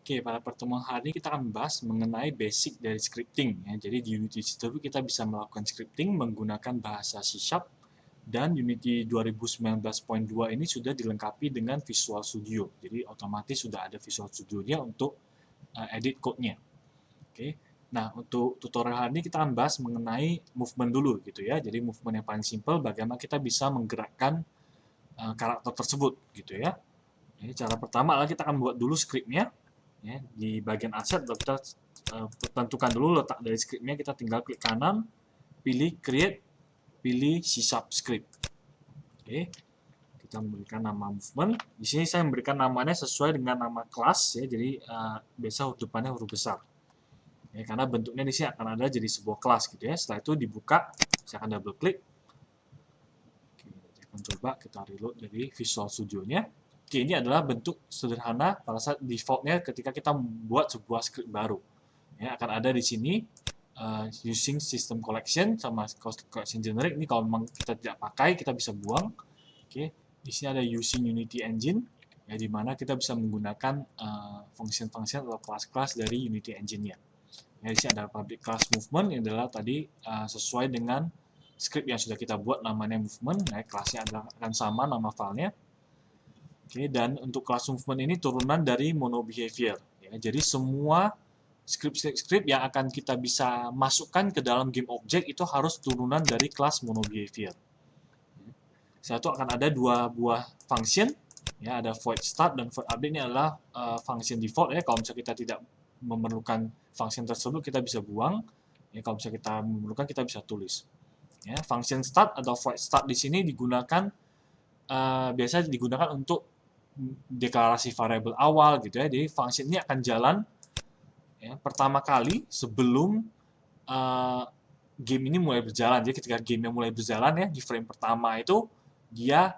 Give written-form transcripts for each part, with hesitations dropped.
Oke, pada pertemuan hari ini kita akan membahas mengenai basic dari scripting. Ya. Jadi di Unity Studio kita bisa melakukan scripting menggunakan bahasa C# dan Unity 2019.2 ini sudah dilengkapi dengan Visual Studio. Jadi otomatis sudah ada Visual Studio-nya untuk edit code-nya. Oke. Nah, untuk tutorial hari ini kita akan bahas mengenai movement dulu gitu ya. Jadi movement yang paling simple bagaimana kita bisa menggerakkan karakter tersebut gitu ya. Jadi cara pertama adalah kita akan buat dulu script-nya. Ya, di bagian aset kita tentukan dulu letak dari scriptnya, kita tinggal klik kanan, pilih create, pilih C# script. Oke, kita memberikan nama movement. Di sini saya memberikan namanya sesuai dengan nama kelas ya, jadi biasa huruf depannya huruf besar. Ya, karena bentuknya di sini akan ada jadi sebuah kelas gitu ya. Setelah itu dibuka, saya akan double klik. Oke, kita akan coba kita reload dari Visual Studio-nya. Oke, ini adalah bentuk sederhana pada saat default-nya ketika kita membuat sebuah script baru. Ya, akan ada di sini using system collection sama collection generic. Ini kalau memang kita tidak pakai, kita bisa buang. Oke, di sini ada using Unity Engine, ya, di mana kita bisa menggunakan function-function atau kelas-kelas dari Unity Engine-nya. Ya, di sini ada public class movement yang adalah tadi sesuai dengan script yang sudah kita buat, namanya movement. Ya, kelasnya akan sama nama filenya. Oke, dan untuk class movement ini turunan dari mono behavior. Ya, jadi semua script yang akan kita bisa masukkan ke dalam game object itu harus turunan dari kelas mono behavior. Satu akan ada dua buah function, ya, ada void start dan void update. Ini adalah function default ya. Kalau misalnya kita tidak memerlukan function tersebut kita bisa buang. Ya, kalau misalnya kita memerlukan kita bisa tulis. Ya, function start atau void start di sini digunakan biasa digunakan untuk deklarasi variabel awal gitu ya. Jadi function ini akan jalan ya, pertama kali sebelum game ini mulai berjalan. Jadi ketika game yang mulai berjalan ya di frame pertama itu dia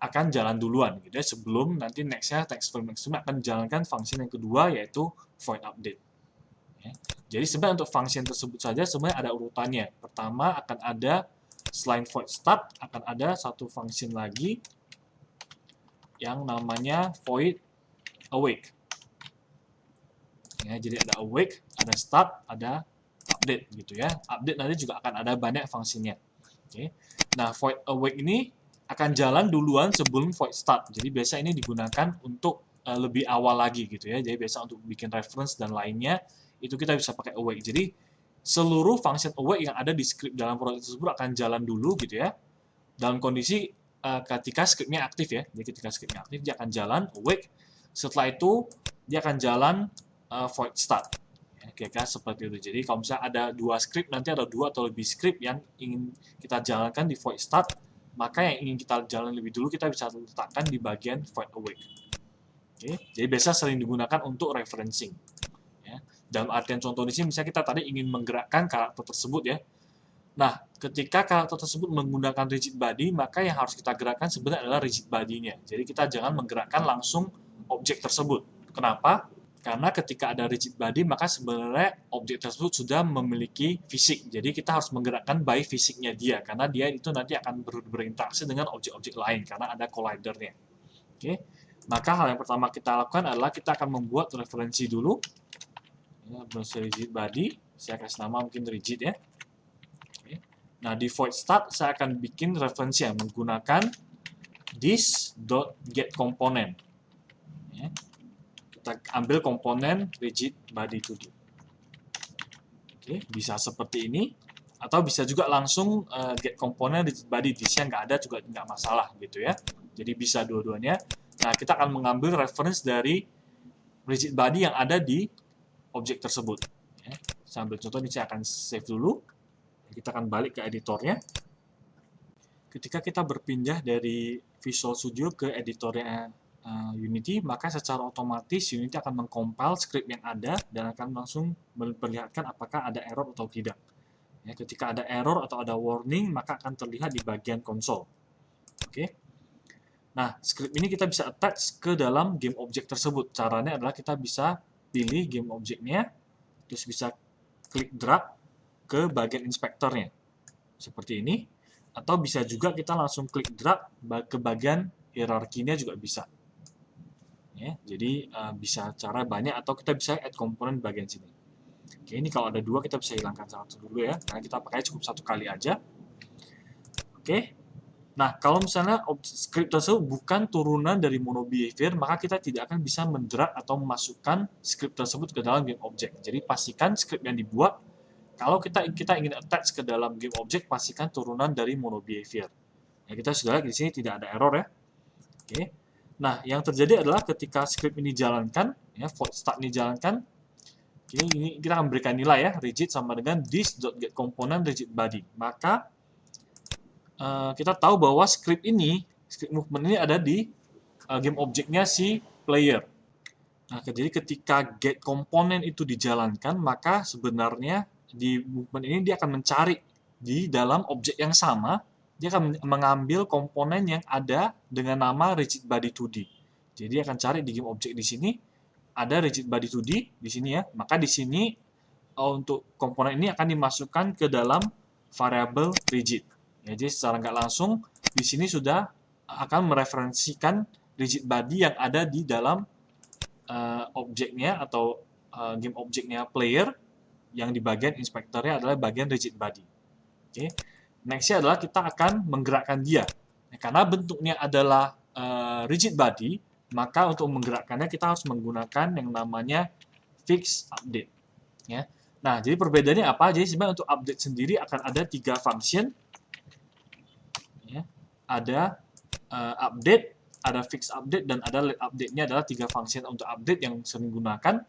akan jalan duluan gitu ya, sebelum nanti next frame akan menjalankan function yang kedua yaitu void update. Ya. Jadi sebenarnya untuk function tersebut saja sebenarnya ada urutannya. Pertama akan ada selain void start akan ada satu function lagi yang namanya void awake. Ya, jadi ada awake, ada start, ada update gitu ya. Update nanti juga akan ada banyak fungsinya. Oke. Nah, void awake ini akan jalan duluan sebelum void start. Jadi biasa ini digunakan untuk lebih awal lagi gitu ya. Jadi biasa untuk bikin reference dan lainnya itu kita bisa pakai awake. Jadi seluruh function awake yang ada di script dalam proyek tersebut akan jalan dulu gitu ya. Dalam kondisi ketika scriptnya aktif ya. Jadi ketika scriptnya aktif dia akan jalan awake. Setelah itu dia akan jalan void start. Ya, kira-kira seperti itu. Jadi kalau misalnya ada dua script, nanti ada dua atau lebih script yang ingin kita jalankan di void start, maka yang ingin kita jalan lebih dulu kita bisa letakkan di bagian void awake. Oke, jadi biasa sering digunakan untuk referencing. Ya. Dalam artian contoh di sini, misalnya kita tadi ingin menggerakkan karakter tersebut ya. Nah, ketika karakter tersebut menggunakan rigid body, maka yang harus kita gerakkan sebenarnya adalah rigid body-nya. Jadi kita jangan menggerakkan langsung objek tersebut. Kenapa? Karena ketika ada rigid body, maka sebenarnya objek tersebut sudah memiliki fisik. Jadi kita harus menggerakkan by fisiknya dia, karena dia itu nanti akan berinteraksi dengan objek-objek lain, karena ada collider-nya. Oke, maka hal yang pertama kita lakukan adalah kita akan membuat referensi dulu. Ya, rigid body, saya kasih nama mungkin rigid ya. Nah, di void start saya akan bikin referensi yang menggunakan this.getComponent. Ya. Kita ambil komponen rigid body to do. Oke, bisa seperti ini, atau bisa juga langsung get komponen rigid body. Di sini nggak ada juga nggak masalah gitu ya. Jadi bisa dua-duanya. Nah, kita akan mengambil reference dari rigid body yang ada di objek tersebut. Ya. Saya ambil contoh ini, saya akan save dulu. Kita akan balik ke editornya. Ketika kita berpindah dari Visual Studio ke editornya Unity, maka secara otomatis Unity akan mengcompile script yang ada dan akan langsung memperlihatkan apakah ada error atau tidak. Ya, ketika ada error atau ada warning, maka akan terlihat di bagian konsol. Oke. Nah, script ini kita bisa attach ke dalam game object tersebut. Caranya adalah kita bisa pilih game objectnya, terus bisa klik drag ke bagian inspektornya seperti ini, atau bisa juga kita langsung klik drag ke bagian hierarkinya juga bisa. Ya, jadi bisa cara banyak atau kita bisa add komponen bagian sini. Oke, ini kalau ada dua kita bisa hilangkan satu dulu ya, karena kita pakai cukup satu kali aja. Oke, nah kalau misalnya script tersebut bukan turunan dari mono behavior, maka kita tidak akan bisa mendrag atau memasukkan script tersebut ke dalam game object. Jadi pastikan script yang dibuat, kalau kita ingin attach ke dalam game object, pastikan turunan dari mono behavior. Ya, kita sudah lihat di sini tidak ada error ya. Oke. Nah, yang terjadi adalah ketika script ini jalankan, ya, void start ini jalankan, oke, ini kita akan berikan nilai ya, rigid sama dengan this.getComponent rigid body. Maka kita tahu bahwa script movement ini ada di game objeknya si player. Nah, jadi ketika get component itu dijalankan, maka sebenarnya di movement ini dia akan mencari di dalam objek yang sama, dia akan mengambil komponen yang ada dengan nama rigid body 2D. Jadi dia akan cari di game object di sini ada rigid body 2D di sini ya. Maka di sini untuk komponen ini akan dimasukkan ke dalam variabel rigid. Ya, jadi secara nggak langsung di sini sudah akan mereferensikan rigid body yang ada di dalam objeknya atau game objeknya player yang di bagian inspektornya adalah bagian rigid body. Oke, nextnya adalah kita akan menggerakkan dia. Nah, karena bentuknya adalah rigid body, maka untuk menggerakkannya kita harus menggunakan yang namanya fix update. Ya. Nah, jadi perbedaannya apa? Jadi sebenarnya untuk update sendiri akan ada 3 function. Ya. Ada update, ada fix update, dan ada late update-nya adalah 3 function untuk update yang sering gunakan.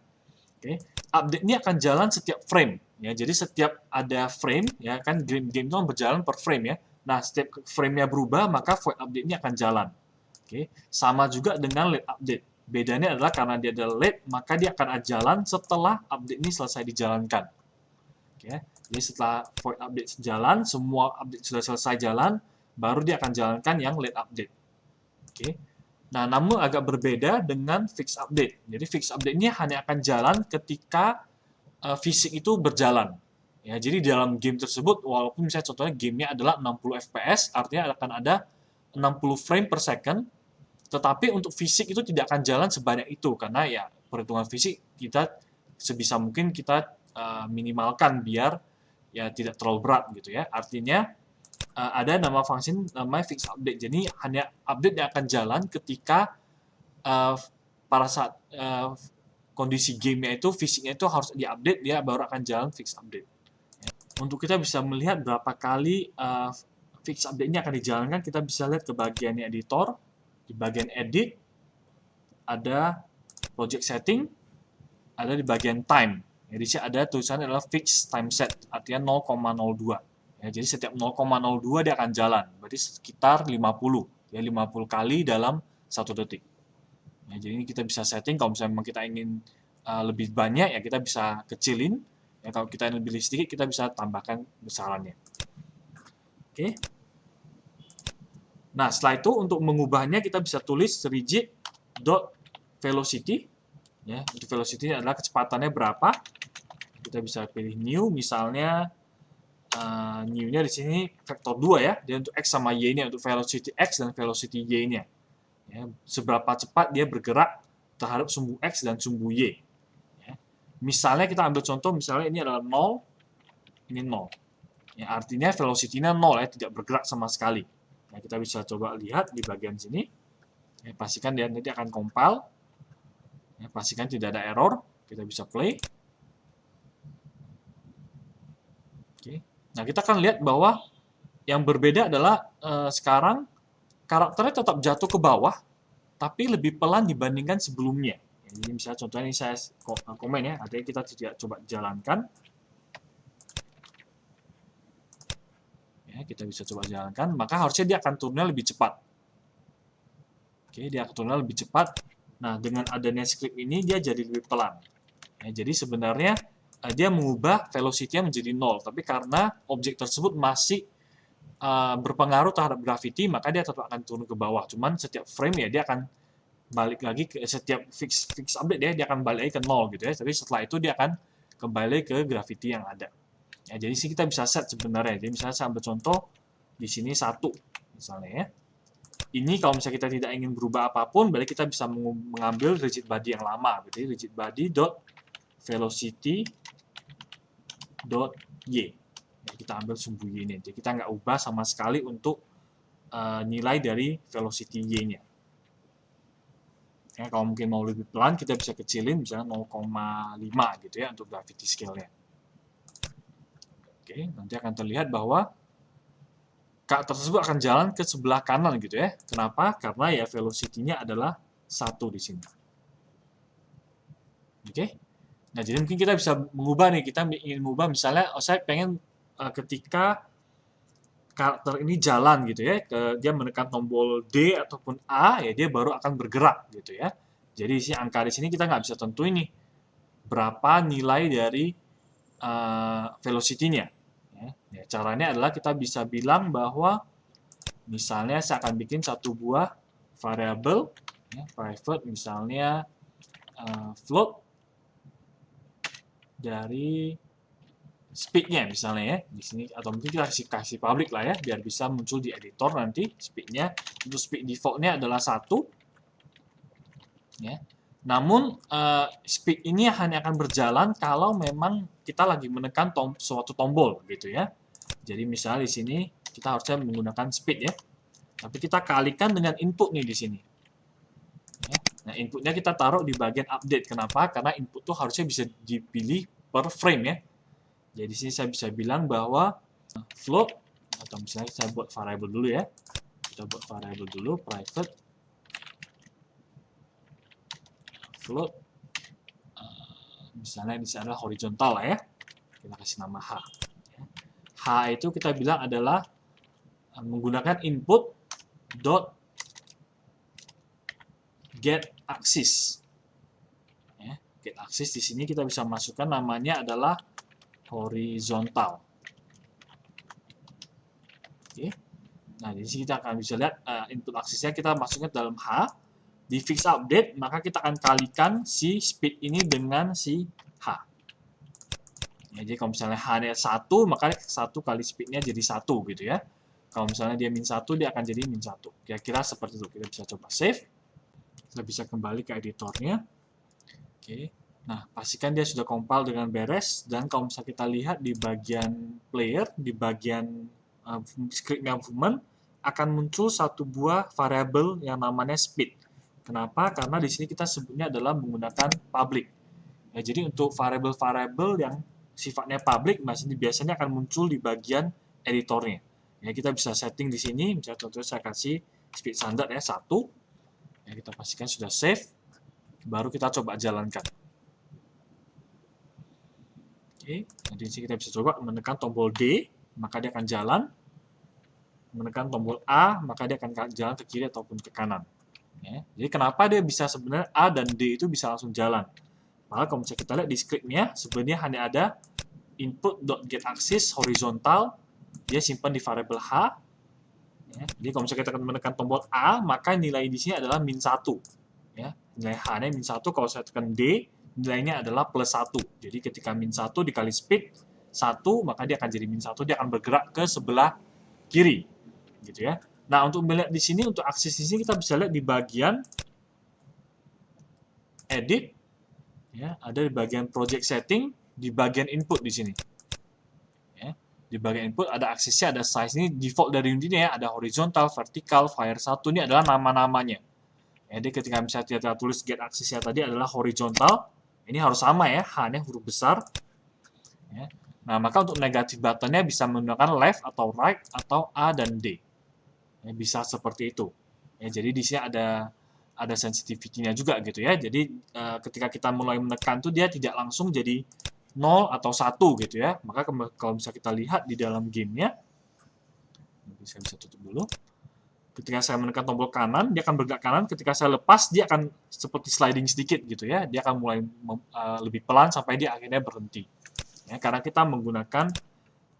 Oke. Update ini akan jalan setiap frame. Ya, jadi setiap ada frame, ya kan game itu berjalan per frame ya. Nah, setiap frame-nya berubah, maka void update ini akan jalan. Oke. Sama juga dengan late update. Bedanya adalah karena dia ada late, maka dia akan jalan setelah update ini selesai dijalankan. Oke. Jadi setelah void update jalan, semua update sudah selesai jalan, baru dia akan jalankan yang late update. Oke. Nah, namun agak berbeda dengan fix update. Jadi fix update ini hanya akan jalan ketika fisik itu berjalan. Ya, jadi dalam game tersebut, walaupun misalnya contohnya gamenya adalah 60 fps, artinya akan ada 60 frame per second, tetapi untuk fisik itu tidak akan jalan sebanyak itu, karena ya perhitungan fisik kita sebisa mungkin kita minimalkan biar ya tidak terlalu berat gitu ya. Artinya ada nama function namanya fix update. Jadi hanya update yang akan jalan ketika pada saat kondisi gamenya itu fisiknya itu harus diupdate, dia baru akan jalan fix update. Untuk kita bisa melihat berapa kali fix update ini akan dijalankan, kita bisa lihat ke bagian editor, di bagian edit, ada project setting, ada di bagian time. Jadi sini ada tulisannya adalah fix time set, artinya 0,02. Ya, jadi setiap 0,02 dia akan jalan, berarti sekitar 50. Ya, 50 kali dalam 1 detik. Ya, jadi ini kita bisa setting, kalau misalnya memang kita ingin lebih banyak, ya kita bisa kecilin. Ya, kalau kita ingin lebih sedikit, kita bisa tambahkan besarannya. Oke. Nah, setelah itu untuk mengubahnya kita bisa tulis rigid.velocity. Ya, untuk velocity adalah kecepatannya berapa. Kita bisa pilih new, misalnya new-nya di sini vektor 2 ya. Dia untuk x sama y-nya, untuk velocity x dan velocity y-nya. Ya, seberapa cepat dia bergerak terhadap sumbu x dan sumbu y. Ya. Misalnya kita ambil contoh, misalnya ini adalah 0, ini 0. Ya, artinya velocity-nya 0 ya, tidak bergerak sama sekali. Nah, kita bisa coba lihat di bagian sini. Ya, pastikan dia nanti akan compile. Ya, pastikan tidak ada error. Kita bisa play. Oke. Nah, kita akan lihat bahwa yang berbeda adalah sekarang karakternya tetap jatuh ke bawah, tapi lebih pelan dibandingkan sebelumnya. Jadi misalnya contohnya ini saya komen ya, artinya kita tidak coba jalankan. Ya, kita bisa coba jalankan, maka harusnya dia akan turunnya lebih cepat. Oke, dia akan turunnya lebih cepat. Nah, dengan adanya script ini, dia jadi lebih pelan. Ya, jadi sebenarnya dia mengubah velocity-nya menjadi 0, tapi karena objek tersebut masih berpengaruh terhadap gravity, maka dia tetap akan turun ke bawah. Cuman setiap frame ya dia akan balik lagi ke setiap fix update dia akan balik lagi ke 0 gitu ya. Tapi setelah itu dia akan kembali ke gravity yang ada. Ya, jadi sini kita bisa set sebenarnya. Jadi misalnya saya ambil contoh di sini 1 misalnya ya. ini kalau misalnya kita tidak ingin berubah apapun, berarti kita bisa mengambil rigid body yang lama. Jadi rigid body dot velocity dot y. Kita ambil sumbu y ini. Jadi kita nggak ubah sama sekali untuk nilai dari velocity y-nya. Ya, kalau mungkin mau lebih pelan, kita bisa kecilin misalnya 0,5 gitu ya untuk gravity scale-nya. Oke, nanti akan terlihat bahwa kak tersebut akan jalan ke sebelah kanan gitu ya. Kenapa? Karena ya velocity-nya adalah 1 di sini. Oke. Nah, jadi mungkin kita bisa mengubah nih, kita ingin mengubah misalnya, saya pengen ketika karakter ini jalan gitu ya, dia menekan tombol D ataupun A, ya dia baru akan bergerak gitu ya. Jadi si angka di sini kita nggak bisa tentuin nih berapa nilai dari velocity-nya. Ya, caranya adalah kita bisa bilang bahwa misalnya saya akan bikin satu buah variabel ya, private misalnya float dari speed-nya misalnya ya di sini, atau mungkin kita kasih public lah ya biar bisa muncul di editor nanti speed-nya. Untuk speed default-nya adalah 1 ya. Namun speed ini hanya akan berjalan kalau memang kita lagi menekan suatu tombol gitu ya. Jadi misalnya di sini kita harusnya menggunakan speed ya. Tapi kita kalikan dengan input nih di sini. Ya. Nah, inputnya kita taruh di bagian update. Kenapa? Karena input tuh harusnya bisa dipilih per frame ya. Jadi di sini saya bisa bilang bahwa float, atau misalnya saya buat variable dulu ya. Kita buat variable dulu, private float. Misalnya di sana horizontal lah ya. Kita kasih nama H. H itu kita bilang adalah menggunakan input dot get axis. Ya, get axis di sini kita bisa masukkan namanya adalah horizontal. Oke. Nah, di sini kita akan bisa lihat input aksisnya kita masukkan dalam H. Di fix update, maka kita akan kalikan si speed ini dengan si H. Ya, jadi kalau misalnya H-nya 1, maka 1 kali speed-nya jadi 1 gitu ya. Kalau misalnya dia min 1, dia akan jadi min 1. Kira-kira seperti itu. Kita bisa coba save. Kita bisa kembali ke editornya. Oke. Nah, pastikan dia sudah compile dengan beres. Dan kalau misalnya kita lihat di bagian player, di bagian script movement, akan muncul satu buah variabel yang namanya speed. Kenapa? Karena di sini kita sebutnya adalah menggunakan public. Ya, jadi untuk variabel-variabel yang sifatnya public, biasanya akan muncul di bagian editornya. Ya, kita bisa setting di sini, misalnya contohnya saya kasih speed standard ya 1. Ya, kita pastikan sudah save, baru kita coba jalankan. Oke, nanti di sini kita bisa coba menekan tombol D, maka dia akan jalan. Menekan tombol A, maka dia akan jalan ke kiri ataupun ke kanan. Ya, jadi kenapa dia bisa sebenarnya A dan D itu bisa langsung jalan? Maka kalau misalnya kita lihat di script-nya, sebenarnya hanya ada input.getAxis horizontal, dia simpan di variabel H. Ya, jadi kalau misalnya kita menekan tombol A, maka nilai di sini adalah min 1. Ya, nilai H-nya min 1, kalau saya tekan D, nilainya adalah plus 1. Jadi ketika min 1 dikali speed 1, maka dia akan jadi min 1, dia akan bergerak ke sebelah kiri. Gitu ya. Nah, untuk melihat di sini, untuk aksis di sini kita bisa lihat di bagian edit, ya, ada di bagian project setting, di bagian input di sini. Ya, di bagian input ada aksesnya, ada size. Ini default dari unitnya ya, ada horizontal, vertikal, fire 1, ini adalah nama-namanya. Jadi ketika misalnya kita tulis get aksesnya tadi adalah horizontal, ini harus sama ya, H-nya huruf besar. Ya. Nah, maka untuk negatif buttonnya bisa menggunakan left atau right atau A dan D. Ya, bisa seperti itu. Ya, jadi di sini ada sensitivity-nya juga gitu ya. Jadi ketika kita mulai menekan tuh dia tidak langsung jadi 0 atau 1 gitu ya. Maka kalau bisa kita lihat di dalam gamenya, saya bisa tutup dulu. Ketika saya menekan tombol kanan, dia akan bergerak kanan. Ketika saya lepas, dia akan seperti sliding sedikit gitu ya. Dia akan mulai lebih pelan sampai dia akhirnya berhenti. Ya, karena kita menggunakan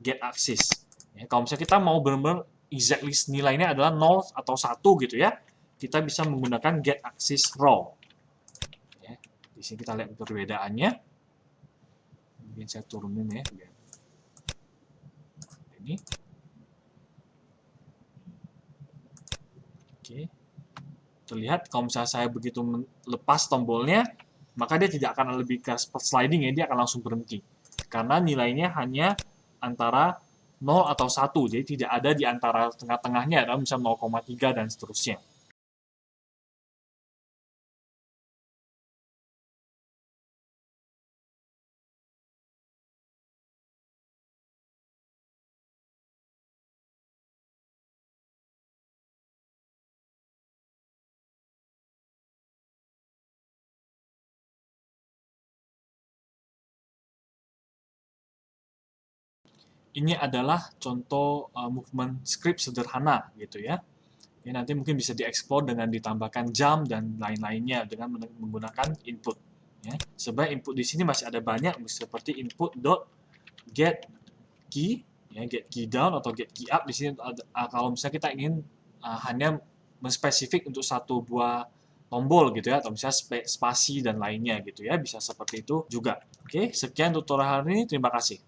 get axis. Ya, kalau misalnya kita mau benar-benar exactly nilainya adalah 0 atau 1 gitu ya, kita bisa menggunakan get axis raw. Ya, di sini kita lihat perbedaannya. Mungkin saya turunin ya. Ini. Oke. Terlihat kalau misalnya saya begitu lepas tombolnya, maka dia tidak akan lebih ke sliding ya, dia akan langsung berhenti. Karena nilainya hanya antara 0 atau 1, jadi tidak ada di antara tengah-tengahnya, ada misalnya 0,3 dan seterusnya. Ini adalah contoh movement script sederhana gitu ya. Ini nanti mungkin bisa dieksplor dengan ditambahkan jump dan lain-lainnya dengan menggunakan input. Ya. Sebenarnya input di sini masih ada banyak seperti input dot get key, ya, get key down atau get key up. Di sini kalau misalnya kita ingin hanya menspesifik untuk satu buah tombol gitu ya, atau misalnya spasi dan lainnya gitu ya, bisa seperti itu juga. Oke, sekian tutorial hari ini, terima kasih.